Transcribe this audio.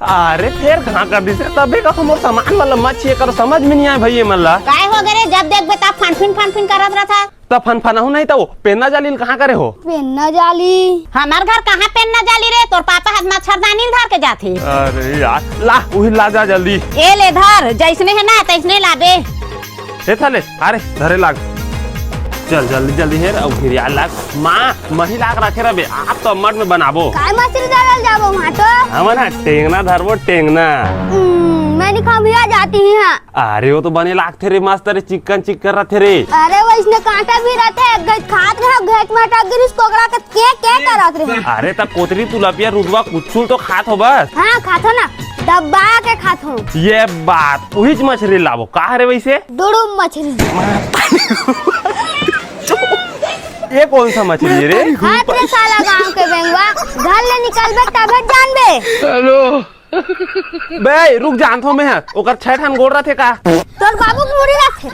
अरे फिर कहाँ कर दी से तबे का हमर सामान वाला मच्छी कर समझ में नहीं आए भैया मल्ला काय हो गए जब देख बता फन करत रहा था तब फन हूँ नहीं तो वो पेन्ना जाली कहाँ करे हो पेन्ना जाली हमार घर कहाँ पेन्ना जाली रे तोर पापा हाथ मच्छरदानी धर के जाथे। अरे यार ला वही ला जा जल्दी ए ले धर जैसने है ना तैसने लाबे हे थाले अरे धरे लाग चल जल्दी जल्दी है अब फिर यार लाग माँ महिला रखे रहे आप तो मट में बनाबो काय मछली डालल जाबो माटो हमन टेंगना धरबो टेंगना मैंने खबिया जाती है। अरे वो तो बने लागते रे मस्त रे चिकन रहते रे अरे वो इसने कांटा भी रहते है खात रहे घेट में अटक गिरिस कोकड़ा के क्या करत रहे। अरे तब कोतरी तुलपिया रुदवा कुछ तो खात हो बस हाँ खात हो ना डब्बा के खात हो ये बात वही मछली लाबो कहा रे वैसे डुडुम मछली ये कौन सा मछली रे हाथ रे साला गांव के बेंगवा घर ले निकलबे तबे जानबे। हेलो बे रुक जानथो में है ओकर छह ठन गोड़ रथे का तोर बाबू की मुड़ी रखे